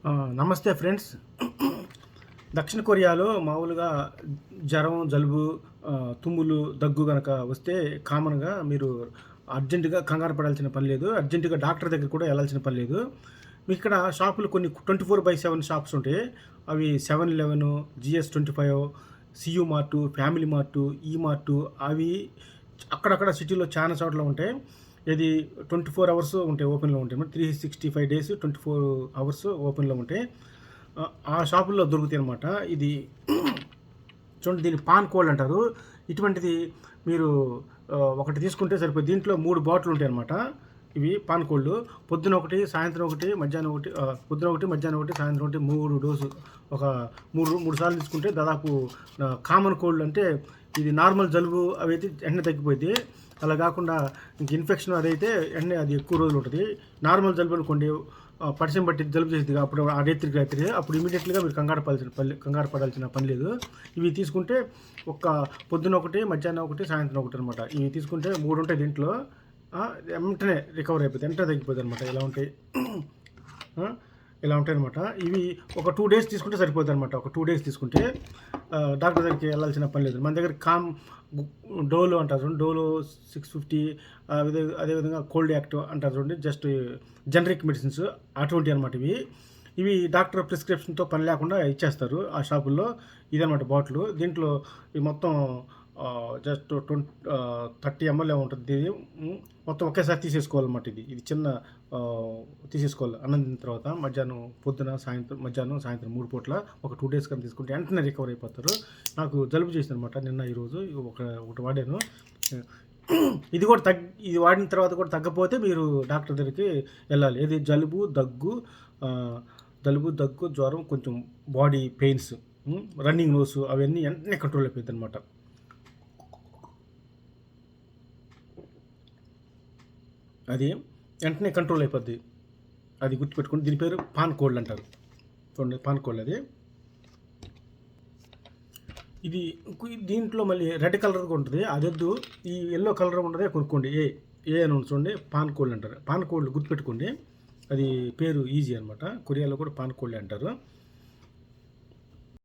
నమస్తే ఫ్రెండ్స్. దక్షిణ కొరియాలో మామూలుగా జ్వరం, జలుబు, తుమ్ములు, దగ్గు గనక వస్తే కామన్‌గా మీరు అర్జెంట్‌గా కంగారు పడాల్సిన పని లేదు. అర్జెంట్‌గా డాక్టర్ దగ్గరికి కూడా ఎళ్ళాల్సిన పని లేదు. మీకిక్కడ షాపులు కొన్ని 24/7 షాప్స్ ఉంటాయి. అవి 7-Eleven, GS25, CU mart, family mart, ఈ మార్టు అవి అక్కడక్కడ సిటీలో చానా చోట్ల ఉంటాయి. ఇది 24 అవర్స్ ఉంటాయి, ఓపెన్‌లో ఉంటాయి. 365 డేస్ 24 అవర్స్ ఓపెన్‌లో ఉంటాయి. ఆ షాపుల్లో దొరుకుతాయనమాట. ఇది చూడండి, దీన్ని పాన్ కోల్డ్ అంటారు. ఇటువంటిది మీరు ఒకటి తీసుకుంటే సరిపోద్ది. దీంట్లో 3 బాటిల్ ఉంటాయనమాట. ఇవి పాన్ కోల్డ్. పొద్దున ఒకటి, సాయంత్రం ఒకటి, మధ్యాహ్నం ఒకటి, పొద్దున ఒకటి, మధ్యాహ్నం ఒకటి, సాయంత్రం ఒకటి, 3 డోసు. ఒక 3 సార్లు తీసుకుంటే దాదాపు కామన్ కోల్డ్ అంటే ఇది నార్మల్ జలుబు అవైతే వెంటనే తగ్గిపోద్ది. అలా కాకుండా ఇంక ఇన్ఫెక్షన్ అదైతే వెంటనే అది ఎక్కువ రోజులు ఉంటుంది. నార్మల్ జలుబు అనుకోండి, పరిచయం బట్టి జలుబు చేసింది అప్పుడు ఆ రాత్రి అప్పుడు ఇమీడియట్గా మీరు కంగారు పడాల్సిన పని లేదు. ఇవి తీసుకుంటే పొద్దున ఒకటి, మధ్యాహ్నం ఒకటి, సాయంత్రం ఒకటి అనమాట. ఇవి తీసుకుంటే 3 ఉంటాయి దీంట్లో. వెంటనే రికవర్ అయిపోతుంది, వెంటనే తగ్గిపోతుంది అనమాట. ఇలా ఉంటాయన్నమాట. ఇవి ఒక 2 డేస్ తీసుకుంటే సరిపోతుంది అనమాట. ఒక 2 డేస్ తీసుకుంటే డాక్టర్ దగ్గరికి వెళ్ళాల్సిన పని లేదు. మన దగ్గర డోలో అంటారు చూడండి, డోలో 650, అదేవిధంగా కోల్డ్ యాక్టివ్ అంటారు చూడండి, జస్ట్ జనరిక్ మెడిసిన్స్ అటువంటివి అనమాట. ఇవి డాక్టర్ ప్రిస్క్రిప్షన్తో పని లేకుండా ఇచ్చేస్తారు ఆ షాపుల్లో. ఇదనమాట బాటిల్. దీంట్లో ఈ మొత్తం జస్ట్ 30 ml ఉంటుంది. ఇది మొత్తం ఒకేసారి తీసేసుకోవాలన్నమాట. ఇది చిన్న తీసేసుకోవాలి. అన్నం తిన్న తర్వాత పొద్దున, మధ్యాహ్నం, సాయంత్రం 3 పూట్ల ఒక 2 డేస్ కానీ తీసుకుంటే వెంటనే రికవర్ అయిపోతారు. నాకు జలుబు చేసిందనమాట నిన్న, ఈరోజు ఒకటి వాడాను. ఇది వాడిన తర్వాత కూడా తగ్గపోతే మీరు డాక్టర్ దగ్గరికి వెళ్ళాలి. ఏది జలుబు, దగ్గు, జ్వరం, కొంచెం బాడీ పెయిన్స్, రన్నింగ్ నోస్ అవన్నీ వెంటనే కంట్రోల్ అయిపోయింది అనమాట. అది వెంటనే కంట్రోల్ అయిపోద్ది. అది గుర్తుపెట్టుకుని, దీని పేరు పాన్ కోల్డ్ అంటారు చూడండి, పాన్ కోల్డ్ అది. దీంట్లో మళ్ళీ రెడ్ కలర్ ఉంటుంది, అదొద్దు. ఈ ఎల్లో కలర్ ఉన్నదే కొనుక్కోండి. ఏ అని చూడండి, పాన్ కోల్డ్ అంటారు. పాన్ కోల్డ్ గుర్తుపెట్టుకోండి, అది పేరు ఈజీ అనమాట. కొరియాలో కూడా పాన్ కోల్డ్ అంటారు.